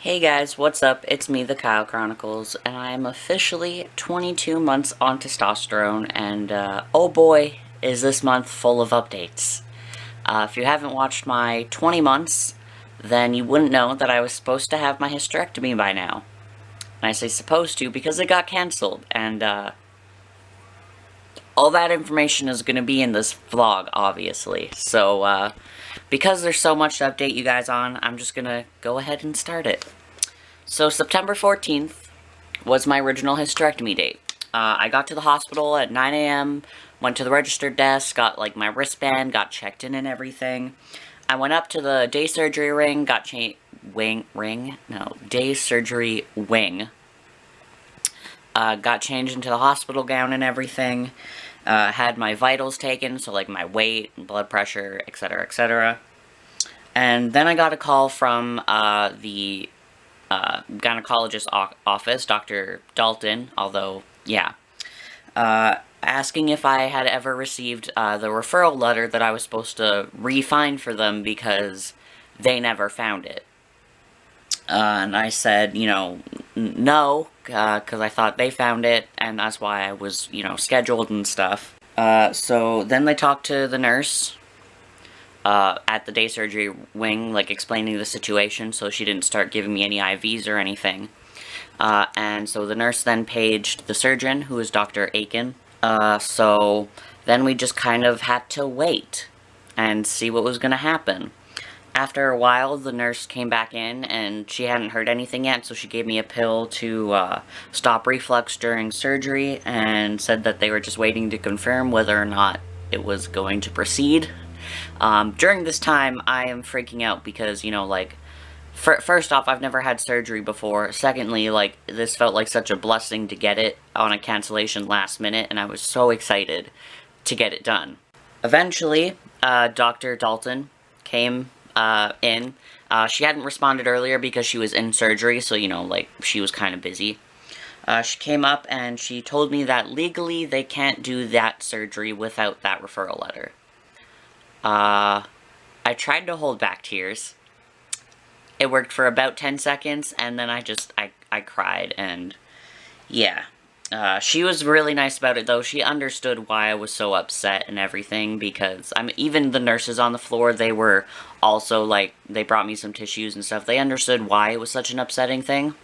Hey guys, what's up? It's me, the-kyle-chronicles, and I'm officially 22 months on testosterone, and oh boy, is this month full of updates. If you haven't watched my 20 months, then you wouldn't know that I was supposed to have my hysterectomy by now. And I say supposed to because it got cancelled, and all that information is going to be in this vlog, obviously. So, because there's so much to update you guys on, I'm just going to go ahead and start it. So, September 14th was my original hysterectomy date. I got to the hospital at 9 a.m., went to the registered desk, got, like, my wristband, got checked in and everything. I went up to the day surgery ring, got day surgery wing. Got changed into the hospital gown and everything. Had my vitals taken, so like my weight, blood pressure, etc., etc. And then I got a call from the gynecologist's office, Dr. Dalton, although, yeah, asking if I had ever received the referral letter that I was supposed to re-find for them because they never found it. And I said, no, because I thought they found it, and that's why I was, scheduled and stuff. So then they talked to the nurse at the day surgery wing, like, explaining the situation, so she didn't start giving me any IVs or anything. And so the nurse then paged the surgeon, who was Dr. Aiken. So then we just kind of had to wait and see what was going to happen. After a while, the nurse came back in, and she hadn't heard anything yet, so she gave me a pill to stop reflux during surgery, and said that they were just waiting to confirm whether or not it was going to proceed. During this time, I am freaking out because, first off, I've never had surgery before. Secondly, this felt like such a blessing to get it on a cancellation last minute, and I was so excited to get it done. Eventually, Dr. Dalton came in. She hadn't responded earlier because she was in surgery, so, she was kind of busy. She came up and she told me that legally they can't do that surgery without that referral letter. I tried to hold back tears. It worked for about 10 seconds, and then I cried, and yeah. She was really nice about it, though. She understood why I was so upset and everything, because, even the nurses on the floor, they were also, they brought me some tissues and stuff. They understood why it was such an upsetting thing.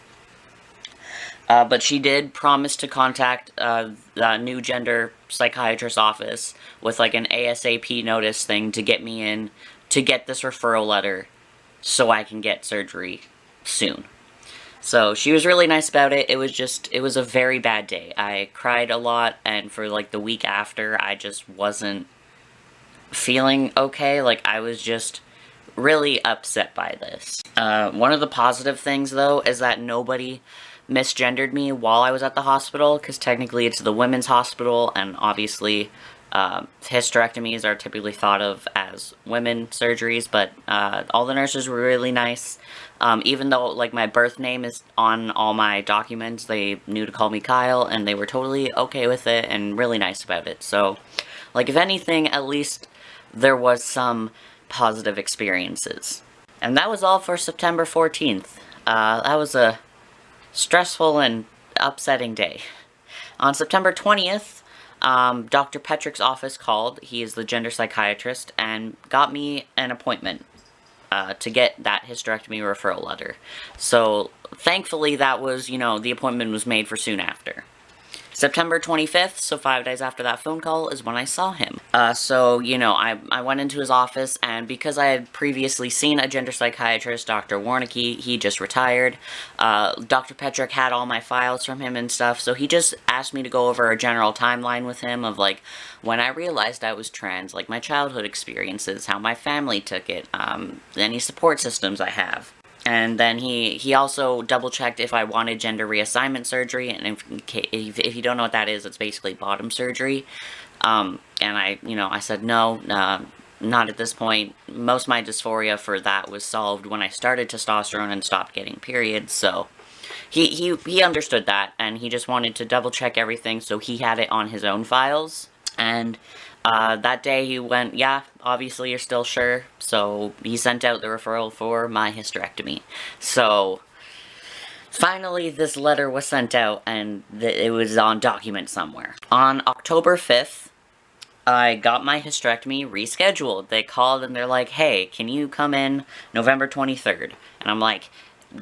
But she did promise to contact the new gender psychiatrist's office with, an ASAP notice thing to get me in, to get this referral letter, so I can get surgery soon. So, she was really nice about it. It was a very bad day. I cried a lot, and for, the week after, I just wasn't feeling okay. I was just really upset by this. One of the positive things, though, is that nobody misgendered me while I was at the hospital, because technically it's the women's hospital, and obviously, hysterectomies are typically thought of as women surgeries, but all the nurses were really nice. Even though, my birth name is on all my documents, they knew to call me Kyle, and they were totally okay with it, and really nice about it. So, if anything, at least there was some positive experiences. And that was all for September 14th. That was a stressful and upsetting day. On September 20th, Dr. Petrick's office called. He is the gender psychiatrist, and got me an appointment to get that hysterectomy referral letter. So, thankfully, that was, the appointment was made for soon after. September 25th, so 5 days after that phone call, is when I saw him. I went into his office, and because I had previously seen a gender psychiatrist, Dr. Warnicki, he just retired. Dr. Petrick had all my files from him and stuff, so he just asked me to go over a general timeline with him of, when I realized I was trans, my childhood experiences, how my family took it, any support systems I have. And then he also double-checked if I wanted gender reassignment surgery, and if you don't know what that is, it's basically bottom surgery. And I said no, not at this point. Most of my dysphoria for that was solved when I started testosterone and stopped getting periods, so he understood that, and he just wanted to double-check everything, so he had it on his own files. And that day he went, yeah, obviously you're still sure, so he sent out the referral for my hysterectomy. So, Finally, this letter was sent out, and it was on document somewhere. On October 5th, I got my hysterectomy rescheduled. They called and they're like, hey, can you come in November 23rd? And I'm like,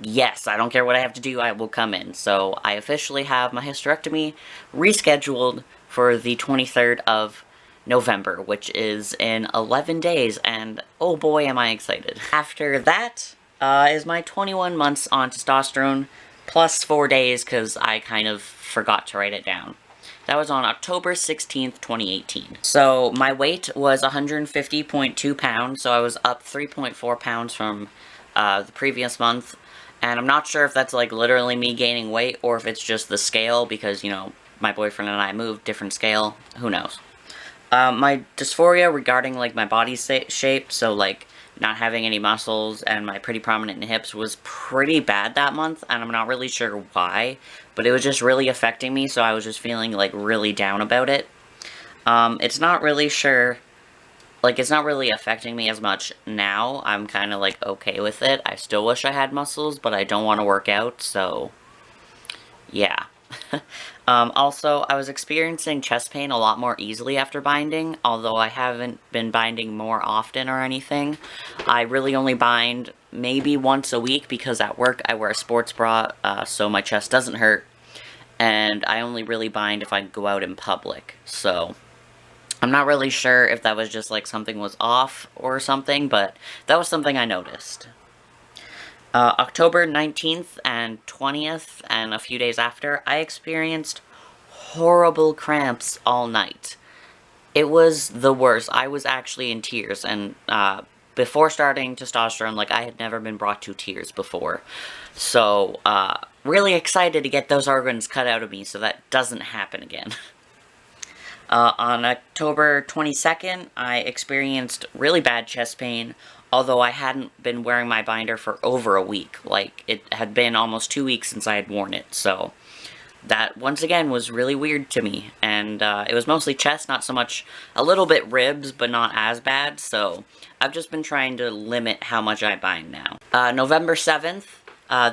yes, I don't care what I have to do, I will come in. So I officially have my hysterectomy rescheduled for the 23rd of November, which is in 11 days, and oh boy am I excited. After that is my 21 months on testosterone, plus 4 days, because I kind of forgot to write it down. That was on October 16th, 2018. So my weight was 150.2 pounds, so I was up 3.4 pounds from the previous month. And I'm not sure if that's like literally me gaining weight or if it's just the scale because, you know, my boyfriend and I moved, different scale, who knows. My dysphoria regarding like my body shape, so like not having any muscles and my pretty prominent hips was pretty bad that month, and I'm not really sure why, but it was just really affecting me, so I was just feeling like really down about it. It's not really affecting me as much now. I'm kind of like okay with it. I still wish I had muscles, but I don't want to work out, so yeah. Also, I was experiencing chest pain a lot more easily after binding, although I haven't been binding more often or anything. I really only bind maybe once a week because at work I wear a sports bra, so my chest doesn't hurt, and I only really bind if I go out in public, so I'm not really sure if that was just like something was off or something, but that was something I noticed. October 19th and 20th, and a few days after, I experienced horrible cramps all night. It was the worst. I was actually in tears, and before starting testosterone, like, I had never been brought to tears before. So, really excited to get those organs cut out of me so that doesn't happen again. On October 22nd, I experienced really bad chest pain, although I hadn't been wearing my binder for over a week. Like, it had been almost 2 weeks since I had worn it, so that, once again, was really weird to me. And it was mostly chest, not so much, a little bit ribs, but not as bad, so I've just been trying to limit how much I bind now. November 7th,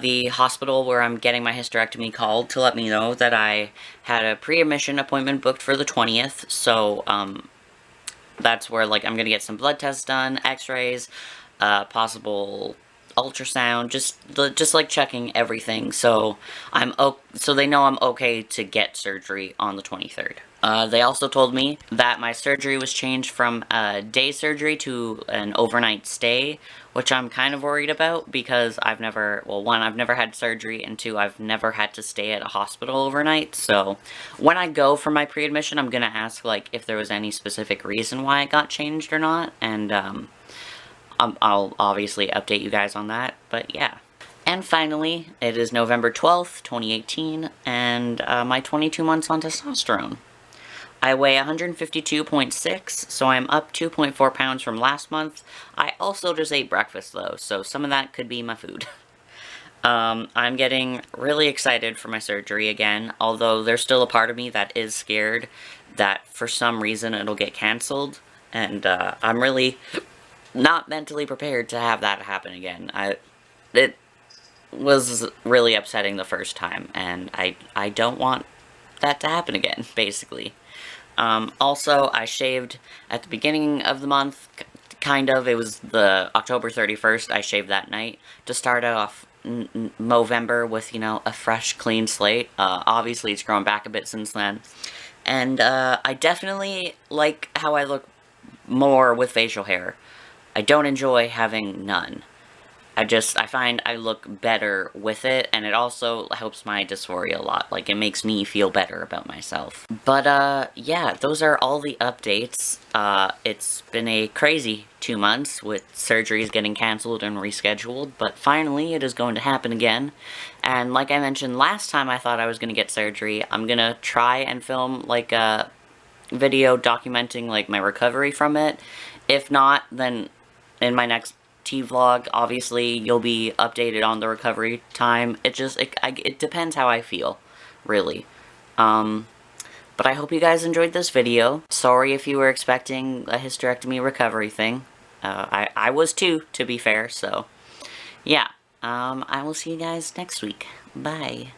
the hospital where I'm getting my hysterectomy called to let me know that I had a pre-admission appointment booked for the 20th, so, that's where, like, I'm gonna get some blood tests done, x-rays, possible ultrasound, just like checking everything, so so they know I'm okay to get surgery on the 23rd. They also told me that my surgery was changed from a day surgery to an overnight stay, which I'm kind of worried about because I've never, well, one, I've never had surgery, and two, I've never had to stay at a hospital overnight, so when I go for my pre-admission, I'm gonna ask, like, if there was any specific reason why it got changed or not, and, I'll obviously update you guys on that, but yeah. And finally, it is November 12th, 2018, and my 22 months on testosterone. I weigh 152.6, so I'm up 2.4 pounds from last month. I also just ate breakfast, though, so some of that could be my food. I'm getting really excited for my surgery again, although there's still a part of me that is scared that for some reason it'll get canceled, and I'm really not mentally prepared to have that happen again. It was really upsetting the first time, and I don't want that to happen again, basically. Also, I shaved at the beginning of the month, kind of. It was the October 31st, I shaved that night, to start off Movember with, you know, a fresh, clean slate. Obviously, it's grown back a bit since then. And, I definitely like how I look more with facial hair. I don't enjoy having none. I find I look better with it, and it also helps my dysphoria a lot. Like, it makes me feel better about myself. But, yeah, those are all the updates. It's been a crazy 2 months with surgeries getting canceled and rescheduled, but finally it is going to happen again. And like I mentioned last time I thought I was going to get surgery, I'm going to try and film, like, a video documenting, like, my recovery from it. If not, then in my next T-vlog, obviously, you'll be updated on the recovery time. It depends how I feel, really. But I hope you guys enjoyed this video. Sorry if you were expecting a hysterectomy recovery thing. I was too, to be fair, so, yeah. I will see you guys next week. Bye.